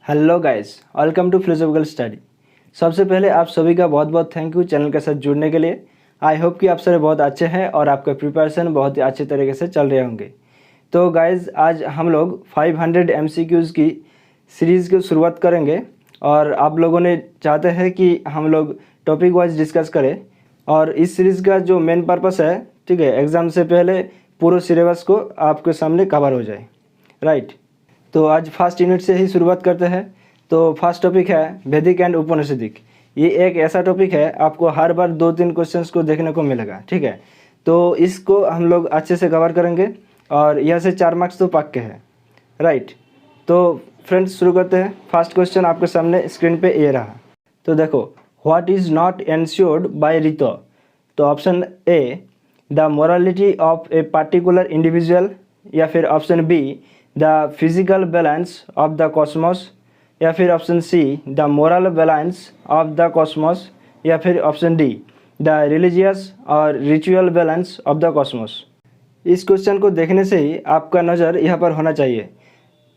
Hello guys, welcome to philosophical study. सबसे पहले आप सभी का बहुत बहुत थैंक यू चैनल के साथ जुड़ने के लिए। आई होप कि आप सभी बहुत अच्छे हैं और आपका प्रिपरेशन बहुत ही अच्छे तरीके से चल रहे होंगे। तो गाइस, आज हम लोग 500 MCQs की सीरीज़ की शुरुआत करेंगे और आप लोगों ने चाहते हैं कि हम लोग टॉपिक वाइज डिस्कस करें। और इस सीरीज़ का जो मेन पर्पस है, ठीक है, एग्ज़ाम से पहले पूरे सिलेबस को आपके सामने कवर हो जाए, राइट। तो आज फर्स्ट यूनिट से ही शुरुआत करते हैं। तो फर्स्ट टॉपिक है वैदिक एंड उपनिषदिक। ये एक ऐसा टॉपिक है, आपको हर बार 2-3 क्वेश्चंस को देखने को मिलेगा, ठीक है। तो इसको हम लोग अच्छे से कवर करेंगे और यह से 4 मार्क्स तो पक्के हैं, राइट। तो फ्रेंड्स, शुरू करते हैं। फर्स्ट क्वेश्चन आपके सामने स्क्रीन पे ये रहा। तो देखो, what is not ensured by rita. तो option A, the morality of a particular individual, या फिर option B, the physical balance of the cosmos, या फिर option C, the moral balance of the cosmos, या फिर ऑप्शन डी, द रिलीजियस और ritual balance of the cosmos. इस question को देखने से ही आपका नज़र यहाँ पर होना चाहिए।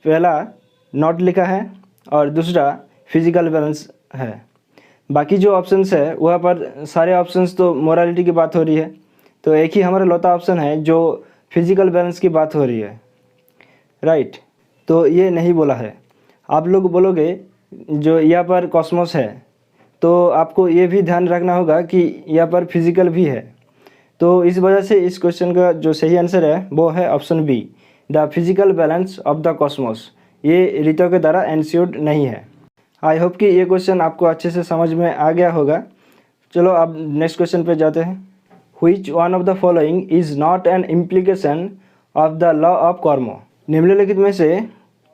पहला नॉट लिखा है और दूसरा फिजिकल बैलेंस है। बाकी जो ऑप्शंस है वहाँ पर सारे ऑप्शंस तो मोरालिटी की बात हो रही है, तो एक ही हमारा लौता ऑप्शन है जो फिजिकल बैलेंस की बात हो रही है, राइट। तो ये नहीं बोला है। आप लोग बोलोगे जो यहाँ पर कॉस्मोस है, तो आपको ये भी ध्यान रखना होगा कि यहाँ पर फिजिकल भी है। तो इस वजह से इस क्वेश्चन का जो सही आंसर है वो है option B, the physical balance of the cosmos. ये ऋतु के द्वारा एंश्योर्ड नहीं है। आई होप कि ये क्वेश्चन आपको अच्छे से समझ में आ गया होगा। चलो अब नेक्स्ट क्वेश्चन पे जाते हैं। Which one of the following is not an implication of the law of कर्म। निम्नलिखित में से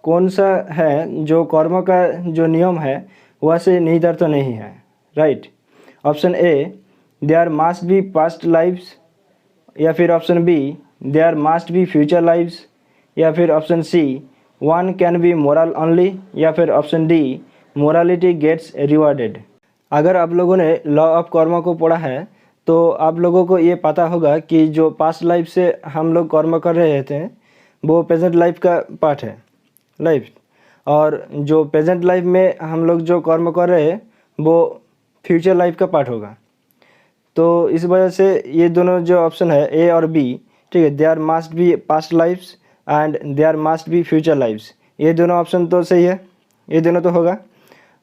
कौन सा है जो कर्म का जो नियम है वह से निहितार्थ तो नहीं है, right. Option A, there must be past lives, या फिर option B, there must be future lives, या फिर option C, one can be moral only, या फिर option D, morality gets rewarded. अगर आप लोगों ने लॉ ऑफ कर्म को पढ़ा है तो आप लोगों को ये पता होगा कि जो पास्ट लाइफ से हम लोग कर्म कर रहे थे वो प्रेजेंट लाइफ का पार्ट है, लाइफ। और जो प्रेजेंट लाइफ में हम लोग जो कर्म कर रहे हैं वो फ्यूचर लाइफ का पार्ट होगा। तो इस वजह से ये दोनों जो ऑप्शन है ए और बी, ठीक है, there must be past lifes and there must be future lifes, ये दोनों ऑप्शन तो सही है, ये दोनों तो होगा।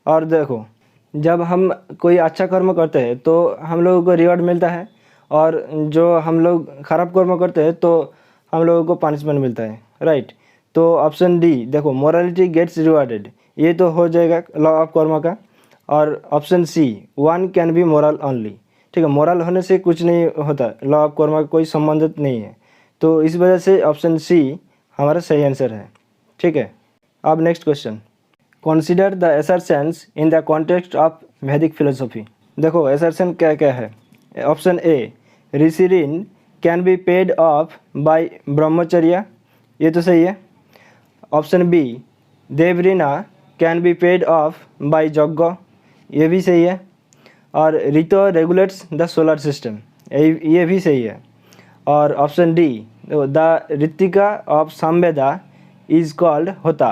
और देखो, जब हम कोई अच्छा कर्म करते हैं तो हम लोगों को रिवॉर्ड मिलता है, और जो हम लोग खराब कर्म करते हैं तो हम लोगों को पनिशमेंट मिलता है, राइट। तो ऑप्शन डी देखो, मोरालिटी गेट्स रिवार्डेड, ये तो हो जाएगा लॉ ऑफ कर्म का। और option C, one can be moral only, ठीक है, मोरल होने से कुछ नहीं होता, लॉ ऑफ कर्म का कोई संबंधित नहीं है। तो इस वजह से ऑप्शन सी हमारा सही आंसर है, ठीक है। अब next question, consider the assertions in the context of Vedic philosophy. देखो असर्शन क्या क्या है। Option A, rishi rina can be paid off by brahmacharya, ये तो सही है। Option B, deva rina can be paid off by yajna, ये भी सही है। और ritu regulates the solar system, ये भी सही है। और option D, the ritvik of Samaveda is called hota,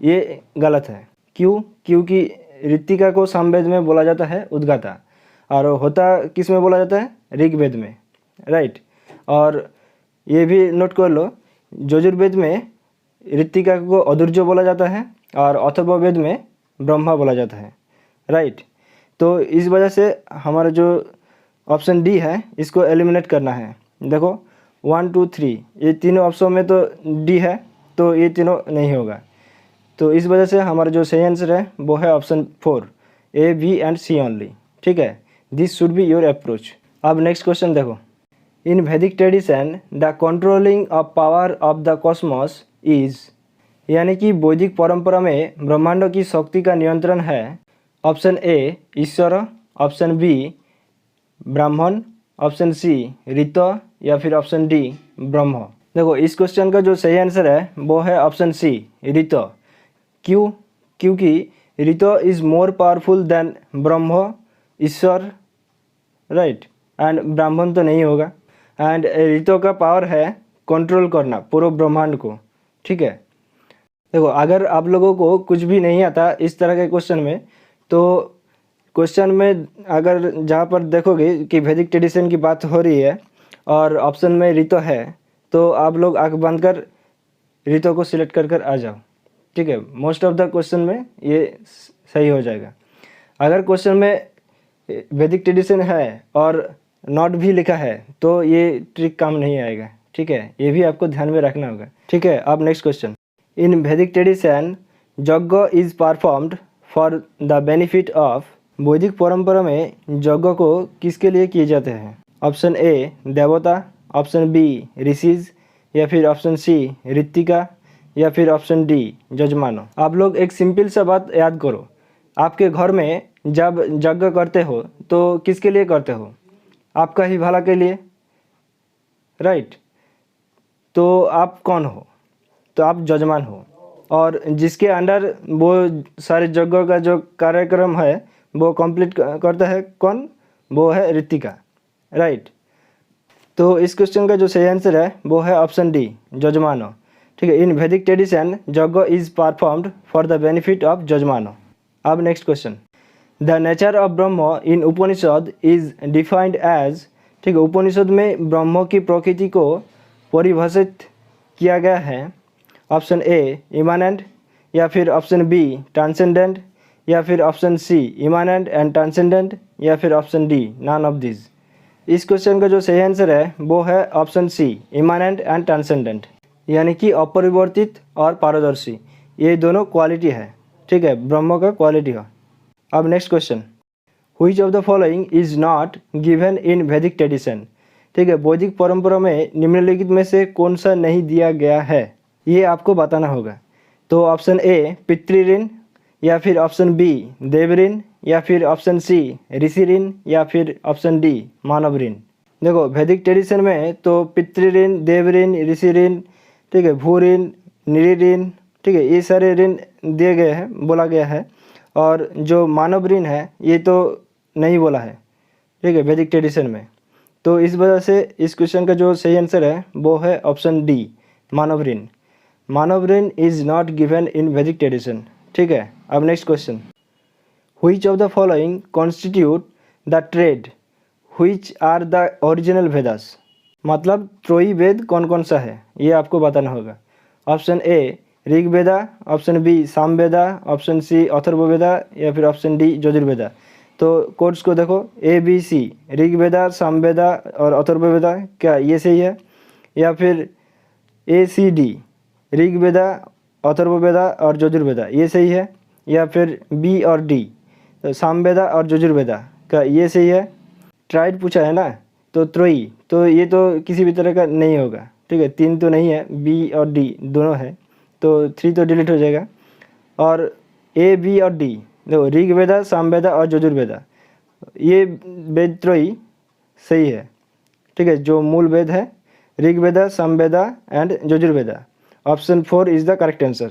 ये गलत है। क्यों? क्योंकि ऋतिका को सामवेद में बोला जाता है उद्गाता, और होता किस में बोला जाता है? ऋग्वेद में, राइट। और ये भी नोट कर लो, यजुर्वेद में ऋतिका को अदुर्जो बोला जाता है और अथर्ववेद में ब्रह्मा बोला जाता है, राइट। तो इस वजह से हमारा जो ऑप्शन डी है इसको एलिमिनेट करना है। देखो 1, 2, 3 ये तीनों ऑप्शन में तो डी है, तो ये तीनों नहीं होगा। तो इस वजह से हमारा जो सही आंसर है वो है option 4, A, B and C only, ठीक है। This should be your approach. अब नेक्स्ट क्वेश्चन देखो, इन वैदिक tradition the controlling of power of the cosmos is, यानी कि वैदिक परंपरा में ब्रह्मांड की शक्ति का नियंत्रण है। ऑप्शन ए, ईश्वर, ऑप्शन बी, ब्राह्मण, ऑप्शन सी, ऋतु, या फिर ऑप्शन डी, ब्रह्म। देखो इस क्वेश्चन का जो सही आंसर है वो है ऑप्शन सी, ऋतु। क्यों? क्योंकि ऋतु is more powerful than Brahma, Ishwar, right. And ब्राह्मण तो नहीं होगा। एंड ऋतु का पावर है कंट्रोल करना पूरे ब्रह्मांड को, ठीक है। देखो, अगर आप लोगों को कुछ भी नहीं आता इस तरह के क्वेश्चन में, तो क्वेश्चन में अगर जहाँ पर देखोगे कि वैदिक ट्रेडिशन की बात हो रही है और ऑप्शन में ऋतु है, तो आप लोग आंख बंद कर ऋतु को सिलेक्ट कर कर आ जाओ। ठीक है, मोस्ट ऑफ द क्वेश्चन में ये सही हो जाएगा। अगर क्वेश्चन में वैदिक ट्रेडिशन है और नॉट भी लिखा है तो ये ट्रिक काम नहीं आएगा। ठीक है, ये भी आपको ध्यान में रखना होगा। ठीक है, अब नेक्स्ट क्वेश्चन। इन वैदिक tradition yajna is performed for the benefit of. वैदिक परंपरा में यज्ञ को किसके लिए किए जाते हैं? ऑप्शन ए देवता, ऑप्शन बी ऋषिज, या फिर ऑप्शन सी ऋतिका, या फिर ऑप्शन डी जजमानो। आप लोग एक सिंपल सा बात याद करो, आपके घर में जब यज्ञ करते हो तो किसके लिए करते हो? आपका ही भला के लिए, राइट। तो आप कौन हो? तो आप जजमान हो, और जिसके अंडर वो सारे यज्ञ का जो कार्यक्रम है वो कंप्लीट करता है कौन? वो है ऋतिका, राइट। तो इस क्वेश्चन का जो सही आंसर है वो है ऑप्शन डी जजमानो। ठीक है, इन वैदिक tradition yajna is performed for the benefit of जजमानो। अब next question. The nature of Brahman in Upanishad is defined as. ठीक है, उपनिषद में ब्रह्म की प्रकृति को परिभाषित किया गया है। ऑप्शन ए इमानेंट, या फिर ऑप्शन बी ट्रांसेंडेंट, या फिर ऑप्शन सी इमानेंट एंड ट्रांसेंडेंट, या फिर option D none of this. इस क्वेश्चन का जो सही आंसर है वो है ऑप्शन सी इमानेंट एंड ट्रांसेंडेंट, यानी कि अपरिवर्तित और पारदर्शी, ये दोनों क्वालिटी है। ठीक है, ब्रह्म का क्वालिटी है। अब next question. Which of the following is not given in वैदिक ट्रेडिशन। ठीक है, वैदिक परंपरा में निम्नलिखित में से कौन सा नहीं दिया गया है, ये आपको बताना होगा। तो ऑप्शन ए पितृ, या फिर ऑप्शन बी देव ऋण, या फिर ऑप्शन सी ऋषि ऋण, या फिर ऑप्शन डी मानव ऋण। देखो, वैदिक ट्रेडिशन में तो पितृ ऋण, देव ऋण, ऋषि ऋण, ठीक है, भू ऋण, निरी ऋण, ठीक है, ये सारे ऋण दिए गए हैं, बोला गया है। और जो मानव ऋण है ये तो नहीं बोला है, ठीक है, वैदिक ट्रेडिशन में। तो इस वजह से इस क्वेश्चन का जो सही आंसर है वो है ऑप्शन डी मानव ऋण। मानव ऋण इज नॉट गिवन इन वैदिक ट्रेडिशन। ठीक है, अब next question. Which of the following constitute the trade which are the original Vedas. मतलब त्रयी वेद कौन कौन सा है ये आपको बताना होगा। Option A Rigveda, option B Samaveda, option C Atharvaveda, या फिर ऑप्शन डी यजुर्वेदा। तो कोड्स को देखो, A B C Rigveda, Samaveda और अथर्ववेदा, क्या ये सही है? या फिर A C D Rigveda, Atharvaveda और यजुर्वेदा, ये सही है? या फिर बी और डी सामवेदा और यजुर्वेदा, क्या ये सही है? ट्राइड पूछा है ना, तो त्रयी, तो ये तो किसी भी तरह का नहीं होगा। ठीक है, 3 तो नहीं है, बी और डी दोनों है, तो 3 तो डिलीट हो जाएगा। और ए बी और डी देखो, ऋग्वेदा, सामवेदा और यजुर्वेदा, ये वेद त्रयी सही है। ठीक है, जो मूल वेद है Rigveda, Samaveda and Yajurveda. Option 4 is the correct answer.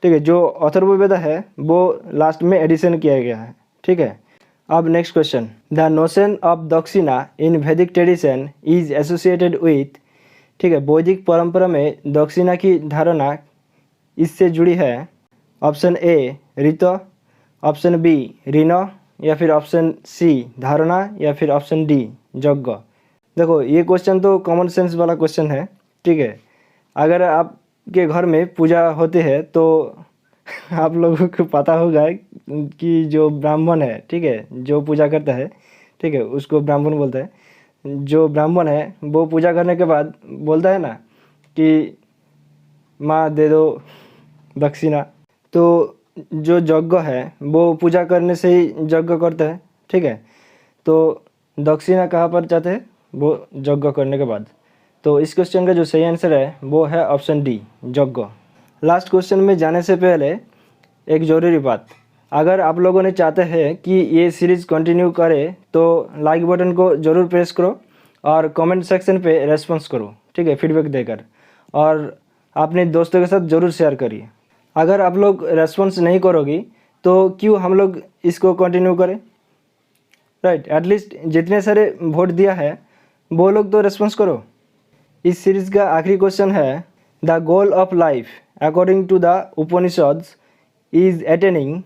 ठीक है, जो अथर्ववेदा है वो लास्ट में एडिशन किया गया है। ठीक है, अब next question. The notion of दक्षिणा इन वैदिक ट्रेडिशन इज एसोसिएटेड विथ। ठीक है, वैदिक परंपरा में दक्षिणा की धारणा इससे जुड़ी है। ऑप्शन ए ऋतु, ऑप्शन बी ऋण, या फिर ऑप्शन सी धारणा, या फिर ऑप्शन डी यज्ञ। देखो, ये क्वेश्चन तो कॉमन सेंस वाला क्वेश्चन है। ठीक है, अगर आपके घर में पूजा होती है तो आप लोगों को पता होगा कि जो ब्राह्मण है, ठीक है, जो पूजा करता है, ठीक है, उसको ब्राह्मण बोलता है। जो ब्राह्मण है वो पूजा करने के बाद बोलता है ना कि माँ दे दो दक्षिणा। तो जो यज्ञ है वो पूजा करने से ही यज्ञ करता है। ठीक है, तो दक्षिणा कहाँ पर जाते हैं? वो यज्ञ करने के बाद। तो इस क्वेश्चन का जो सही आंसर है वो है ऑप्शन डी यज्ञ। लास्ट क्वेश्चन में जाने से पहले एक ज़रूरी बात, अगर आप लोगों ने चाहते हैं कि ये सीरीज़ कंटिन्यू करे तो लाइक बटन को ज़रूर प्रेस करो और कमेंट सेक्शन पे रेस्पॉन्स करो। ठीक है, फीडबैक देकर, और अपने दोस्तों के साथ ज़रूर शेयर करिए। अगर आप लोग रेस्पॉन्स नहीं करोगी तो क्यों हम लोग इसको कंटिन्यू करें, राइट। एटलीस्ट जितने सारे वोट दिया है वो लोग तो रेस्पॉन्स करो। इस सीरीज़ का आखिरी क्वेश्चन है, the goal of life according to the Upanishad is attaining.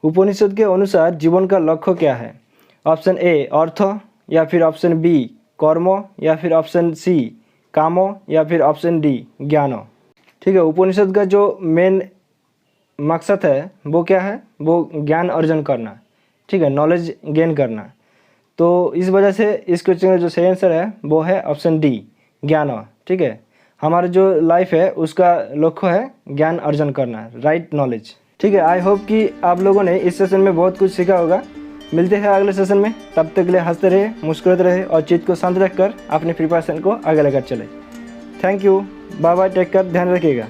Upanishad के अनुसार जीवन का लक्ष्य क्या है? ऑप्शन ए अर्थ, या फिर ऑप्शन बी कर्म, या फिर ऑप्शन सी काम, या फिर ऑप्शन डी ज्ञान। ठीक है, उपनिषद का जो मेन मकसद है वो क्या है? वो ज्ञान अर्जन करना, ठीक है, नॉलेज गेन करना। तो इस वजह से इस क्वेश्चन का जो सही आंसर है वो है ऑप्शन डी ज्ञान। ठीक है, हमारा जो लाइफ है उसका लक्ष्य है ज्ञान अर्जन करना, राइट नॉलेज। ठीक है, आई होप कि आप लोगों ने इस सेशन में बहुत कुछ सीखा होगा। मिलते हैं अगले सेशन में, तब तक के लिए हंसते रहे, मुस्कुराते रहे और चित्त को शांत रखकर अपनी प्रिपरेशन को आगे लेकर चले। Thank you, bye bye, take care, ध्यान रखिएगा।